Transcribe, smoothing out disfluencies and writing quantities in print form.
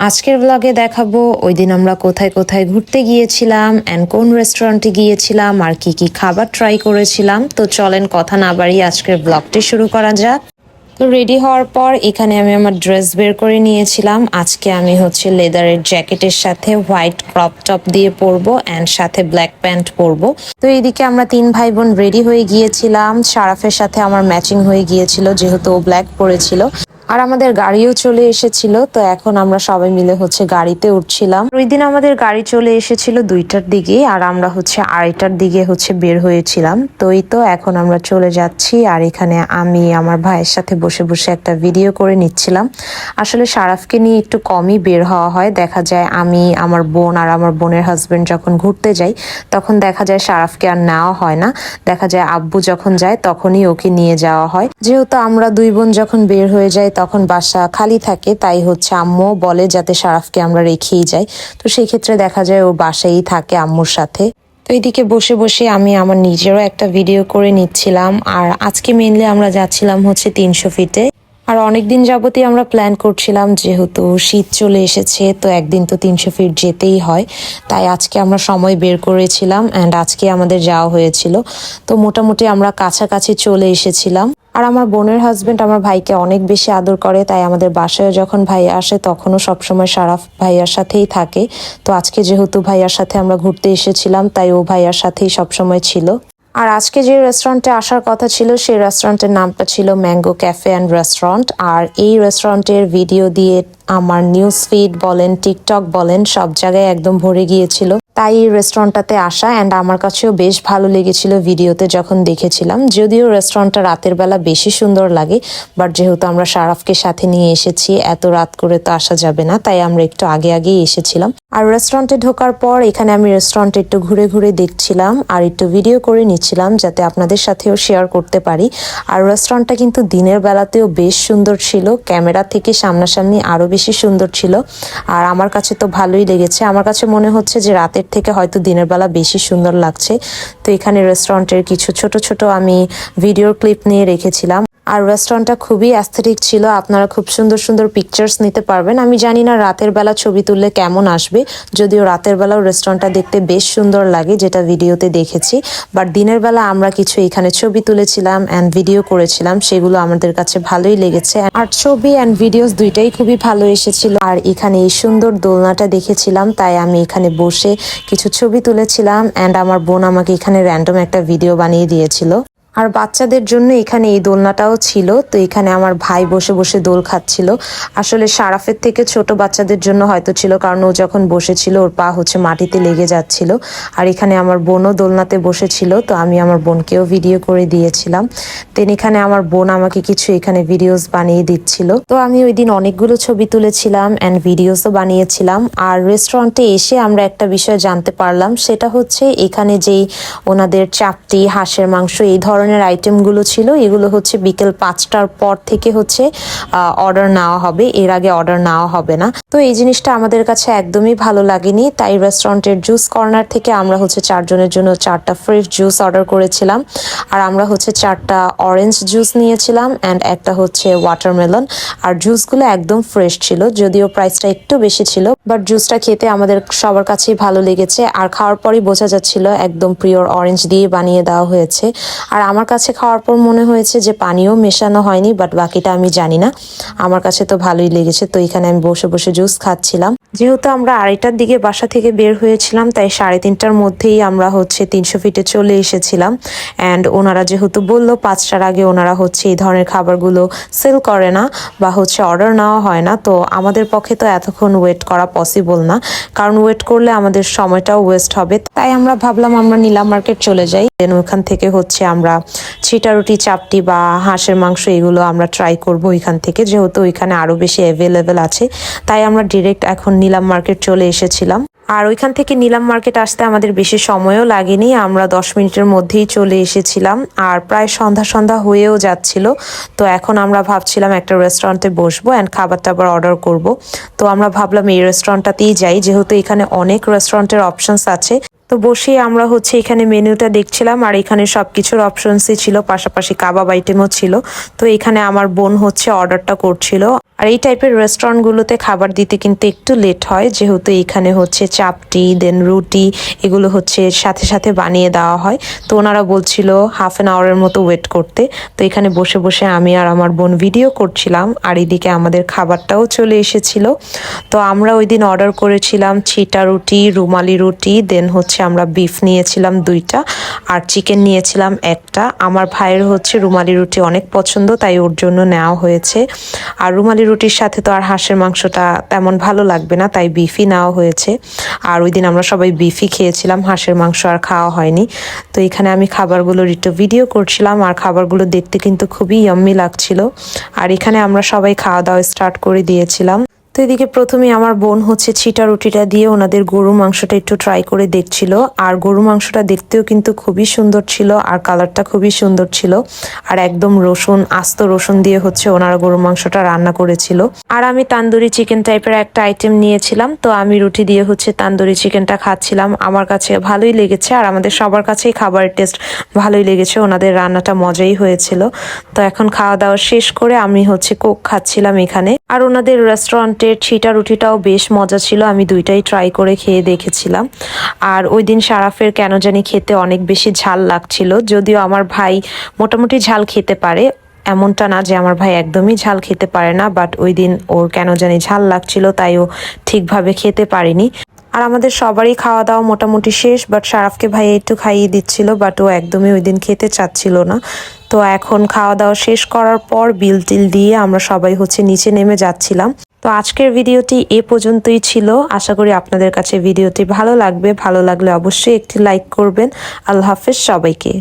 আজকের ব্লগে দেখাবো ওই দিন আমরা কোথায় কোথায় ঘুরতে গিয়েছিলাম এন্ড কোন রেস্টুরেন্টে গিয়েছিলাম আর কি কি খাবার ট্রাই করেছিলাম। তো চলেন কথা না বাড়িয়ে আজকের ব্লগটি শুরু করা যাক। তো রেডি হওয়ার পর এখানে আমি আমার ড্রেস বের করে নিয়েছিলাম। আজকে আমি হচ্ছে লেদারের জ্যাকেটের সাথে হোয়াইট ক্রপ টপ দিয়ে পরবো এন্ড সাথে ব্ল্যাক প্যান্ট পরবো। তো এইদিকে আমরা তিন ভাই বোন রেডি হয়ে গিয়েছিলাম। শারাফের সাথে আমার ম্যাচিং হয়ে গিয়েছিল যেহেতু ও ব্ল্যাক পরেছিল। আর আমাদের গাড়িও চলে এসেছিল। তো এখন আমরা সবাই মিলে হচ্ছে গাড়িতে উঠছিলাম। ওই দিন আমাদের গাড়ি চলে এসেছিল 2টার দিকে আর আমরা হচ্ছে 2:30টার দিকে হচ্ছে বের হয়েছিলাম। তো এই তো এখন আমরা চলে যাচ্ছি। আর এখানে আমি আমার ভাইয়ের সাথে বসে বসে একটা ভিডিও করে নিচ্ছিলাম। আসলে শারাফকে নিয়ে একটু কমই বের হওয়া হয়। দেখা যায় আমি, আমার বোন আর আমার বোনের হাজবেন্ড যখন ঘুরতে যাই তখন দেখা যায় শারাফকে আর নেওয়া হয় না। দেখা যায় আব্বু যখন যায় তখনই ওকে নিয়ে যাওয়া হয়। যেহেতু আমরা দুই বোন যখন বের হয়ে যাই তখন বাসা খালি থাকে, তাই হচ্ছে আম্মু বলে যাতে শারাফকে আমরা রেখেই যাই। তো সেই ক্ষেত্রে দেখা যায় ও বাসায়ই থাকে আম্মুর সাথে। তো এইদিকে বসে বসে আমি আমার নিজেরও একটা ভিডিও করে নিচ্ছিলাম। আর আজকে মেইনলি আমরা যাচ্ছিলাম হচ্ছে 300 ফিটে। আর অনেকদিন যাবতই আমরা প্ল্যান করছিলাম, যেহেতু শীত চলে এসেছে তো একদিন তো 300 ফিট যেতেই হয়। তাই আজকে আমরা সময় বের করেছিলাম অ্যান্ড আজকে আমাদের যাওয়া হয়েছিল। তো মোটামুটি আমরা কাছাকাছি চলে এসেছিলাম। আর আমার বোনের হাজবেন্ড আমার ভাইকে অনেক বেশি আদর করে, তাই আমাদের বাসায় যখন ভাই আসে তখনও সবসময় শারাফ ভাইয়ার সাথেই থাকে। তো আজকে যেহেতু ভাইয়ার সাথে আমরা ঘুরতে এসেছিলাম তাই ও ভাইয়ার সাথেই সবসময় ছিল। আর আজকে যে রেস্টুরেন্টে আসার কথা ছিল সেই রেস্টুরেন্টের নামটা ছিল ম্যাঙ্গো ক্যাফে অ্যান্ড রেস্টুরেন্ট। আর এই রেস্টুরেন্টের ভিডিও দিয়ে আমার নিউজ ফিড বলেন, টিকটক বলেন, সব জায়গায় একদম ভরে গিয়েছিল। তাই এই রেস্টুরেন্টটাতে আসা অ্যান্ড আমার কাছেও বেশ ভালো লেগেছিল ভিডিওতে যখন দেখেছিলাম। যদিও রেস্টুরেন্টটা রাতের বেলা বেশি সুন্দর লাগে, বাট যেহেতু আমরা শারাফকে সাথে নিয়ে এসেছি এত রাত করে তো আসা যাবে না, তাই আমরা একটু আগে আগেই এসেছিলাম। আর রেস্টুরেন্টে ঢোকার পর এখানে আমি রেস্টুরেন্টে একটু ঘুরে ঘুরে দেখছিলাম আর একটু ভিডিও করে নিচ্ছিলাম যাতে আপনাদের সাথেও শেয়ার করতে পারি। আর রেস্টুরেন্টটা কিন্তু দিনের বেলাতেও বেশ সুন্দর ছিল, ক্যামেরা থেকে সামনাসামনি আরো বেশি সুন্দর ছিল। আর আমার কাছে তো ভালোই লেগেছে। আমার কাছে মনে হচ্ছে যে রাতের থেকে হয়তো দিনের বেলা বেশি সুন্দর লাগছে। তো এখানে রেস্টুরেন্টের কিছু ছোট ছোট আমি ভিডিওর ক্লিপ নিয়ে রেখেছিলাম। আর রেস্টুরেন্টটা খুবই অ্যাস্থেটিক ছিল, আপনারা খুব সুন্দর সুন্দর পিকচার্স নিতে পারবেন। আমি জানি না রাতের বেলা ছবি তুললে কেমন আসবে, যদিও রাতের বেলাও রেস্টুরেন্টটা দেখতে বেশ সুন্দর লাগে যেটা ভিডিওতে দেখেছি। বাট দিনের বেলা আমরা কিছু এখানে ছবি তুলেছিলাম অ্যান্ড ভিডিও করেছিলাম, সেগুলো আমাদের কাছে ভালোই লেগেছে। আর ছবি অ্যান্ড ভিডিওস দুইটাই খুবই ভালো এসেছিল। আর এখানে এই সুন্দর দোলনাটা দেখেছিলাম, তাই আমি এখানে বসে কিছু ছবি তুলেছিলাম অ্যান্ড আমার বোন আমাকে এখানে র্যান্ডম একটা ভিডিও বানিয়ে দিয়েছিল। আর বাচ্চাদের জন্য এখানে এই দোলনাটাও ছিল। তো এখানে আমার ভাই বসে বসে দোল খাচ্ছিল। আসলে শারাফের থেকে ছোট বাচ্চাদের জন্য হয়তো ছিল, কারণ ও যখন বসেছিল ওর পা হচ্ছে মাটিতে লেগে যাচ্ছিল। আর এখানে আমার বোনও দোলনাতে বসেছিল, তো আমি আমার বোনকেও ভিডিও করে দিয়েছিলাম। দেন এখানে আমার বোন আমাকে কিছু এখানে ভিডিওস বানিয়ে দিচ্ছিল। তো আমি ওই দিন অনেকগুলো ছবি তুলেছিলাম অ্যান্ড ভিডিওসও বানিয়েছিলাম। আর রেস্টুরেন্টে এসে আমরা একটা বিষয় জানতে পারলাম, সেটা হচ্ছে এখানে যেই ওনাদের চাপটি, হাঁসের মাংস, এই ধরনের আইটেমগুলো ছিল এগুলো হচ্ছে বিকেল 5টার পর থেকে হচ্ছে অর্ডার নেওয়া হবে, এর আগে অর্ডার নেওয়া হবে না। তো এই জিনিসটা আমাদের কাছে একদমই ভালো লাগেনি। তাই রেস্টুরেন্টের জুস কর্নার থেকে আমরা হচ্ছে 4 জনের জন্য 4টা ফ্রেশ জুস অর্ডার করেছিলাম। আর আমরা হচ্ছে 4টা অরেঞ্জ জুস নিয়েছিলাম অ্যান্ড একটা হচ্ছে ওয়াটারমেলন। আর জুসগুলো একদম ফ্রেশ ছিল, যদিও প্রাইসটা একটু বেশি ছিল, বাট জুসটা খেতে আমাদের সবার কাছেই ভালো লেগেছে। আর খাওয়ার পরই বোঝা যাচ্ছিল একদম পিওর অরেঞ্জ দিয়ে বানিয়ে দেওয়া হয়েছে। আর আমার কাছে খাওয়ার পর মনে হয়েছে যে পানিও মেশানো হয়নি, বাট বাকিটা আমি জানি না। আমার কাছে তো ভালোই লেগেছে। তো এখানে আমি বসে বসে জুস খাচ্ছিলাম। যেহেতু আমরা 2:30টার দিকে বাসা থেকে বের হয়েছিলাম, তাই 3:30টার মধ্যেই আমরা হচ্ছে 300 ফিটে চলে এসেছিলাম। অ্যান্ড ওনারা যেহেতু বললো 5টার আগে ওনারা হচ্ছে এই ধরনের খাবারগুলো সেল করে না বা হচ্ছে অর্ডার নেওয়া হয় না। তো আমাদের পক্ষে তো এতক্ষণ ওয়েট করা পসিবল না, কারণ ওয়েট করলে আমাদের সময়টাও ওয়েস্ট হবে। তাই আমরা ভাবলাম আমরা নীলাম মার্কেট চলে যাই। দেন ওখান থেকে হচ্ছে আমরা ছিটা রুটি, চাপটি বা হাঁসের মাংস এগুলো আমরা ট্রাই করবো ওইখান থেকে, যেহেতু ওইখানে আরো বেশি অ্যাভেলেবেল আছে। তাই আমরা ডিরেক্ট এখন নীলাম মার্কেট চলে এসেছিলাম। আর ওইখান থেকে নীলাম মার্কেট আসতে আমাদের বেশি সময়ও লাগেনি, আমরা 10 মিনিটের মধ্যেই চলে এসেছিলাম। আর প্রায় সন্ধ্যা সন্ধ্যা হয়েও যাচ্ছিল। তো এখন আমরা ভাবছিলাম একটা রেস্টুরেন্টে বসবো অ্যান্ড খাবার টাবার অর্ডার করব। তো আমরা ভাবলাম এই রেস্টুরেন্টটাতেই যাই, যেহেতু এখানে অনেক রেস্টুরেন্টের অপশনস আছে। তো তো বসেই আমরা হচ্ছে এখানে মেনুটা দেখছিলাম আর এখানে সবকিছুর অপশনসই ছিল, পাশাপাশি কাবাব আইটেমও ছিল। তো এখানে আমার বোন হচ্ছে অর্ডারটা করছিল। আর এই টাইপের রেস্টুরেন্টগুলোতে খাবার দিতে কিন্তু একটু লেট হয়, যেহেতু এখানে হচ্ছে চাপটি দেন রুটি এগুলো হচ্ছে সাথে সাথে বানিয়ে দেওয়া হয়। তো ওনারা বলছিল হাফ অ্যান আওয়ারের মতো ওয়েট করতে। তো এখানে বসে বসে আমি আর আমার বোন ভিডিও করছিলাম আর এদিকে আমাদের খাবারটাও চলে এসেছিল। তো আমরা ওই দিন অর্ডার করেছিলাম ছিটা রুটি, রুমালি রুটি, দেন হচ্ছে আমরা বিফ নিয়েছিলাম 2টা আর চিকেন নিয়েছিলাম 1টা। আমার ভাইয়ের হচ্ছে রুমালি রুটি অনেক পছন্দ, তাই ওর জন্য নেওয়া হয়েছে। আর রুমালি রুটির সাথে তো আর হাঁসের মাংসটা তেমন ভালো লাগবে না, তাই বিফই নেওয়া হয়েছে। আর ওই দিন আমরা সবাই বিফই খেয়েছিলাম, হাঁসের মাংস আর খাওয়া হয়নি। তো এখানে আমি খাবারগুলোর একটু ভিডিও করছিলাম আর খাবারগুলো দেখতে কিন্তু খুবই ইয়াম্মি লাগছিল। আর এখানে আমরা সবাই খাওয়া দাওয়া স্টার্ট করে দিয়েছিলাম। তো এদিকে প্রথমে আমার বোন হচ্ছে ছিটা রুটিটা দিয়ে ওনাদের গরু মাংসটা একটু ট্রাই করে দেখছিল। আর গরু মাংসটা দেখতেও কিন্তু খুবই সুন্দর ছিল আর কালারটা খুবই সুন্দর ছিল। আর একদম রসুন, আস্ত রসুন দিয়ে হচ্ছে ওনারা গরু মাংসটা রান্না করেছিল। আর আমি তান্দুরি চিকেন টাইপের একটা আইটেম নিয়েছিলাম। তো আমি রুটি দিয়ে হচ্ছে তান্দুরি চিকেনটা খাচ্ছিলাম। আমার কাছে ভালোই লেগেছে আর আমাদের সবার কাছেই খাবারের টেস্ট ভালোই লেগেছে, ওনাদের রান্নাটা মজাই হয়েছিল। তো এখন খাওয়া দাওয়া শেষ করে আমি হচ্ছে কোক খাচ্ছিলাম এখানে। আর ওনাদের রেস্টুরেন্টের ছিটা রুটিটাও বেশ মজা ছিল, আমি 2টাই ট্রাই করে খেয়ে দেখেছিলাম। আর ওই দিন শারাফের কেন জানি খেতে অনেক বেশি ঝাল লাগছিল, যদিও আমার ভাই মোটামুটি ঝাল খেতে পারে, এমনটা না যে আমার ভাই একদমই ঝাল খেতে পারে না, বাট ওই দিন ওর কেন জানি ঝাল লাগছিল, তাই ও ঠিকভাবে খেতে পারেনি। আর আমাদের সবারই খাওয়া দাওয়া মোটামুটি শেষ, বাট শারাফকে ভাই একটু খাইয়ে দিচ্ছিল, বাট ও একদমই ওই দিন খেতে চাচ্ছিল না। তো এখন খাওয়া দাওয়া শেষ করার পর বিল টিল দিয়ে আমরা সবাই হচ্ছে নিচে নেমে যাচ্ছিলাম। তো আজকের ভিডিওটি এ পর্যন্তই ছিল। আশা করি আপনাদের কাছে ভিডিওটি ভালো লাগবে। ভালো লাগলে অবশ্যই একটি লাইক করবেন। আল্লাহ হাফেজ সবাইকে।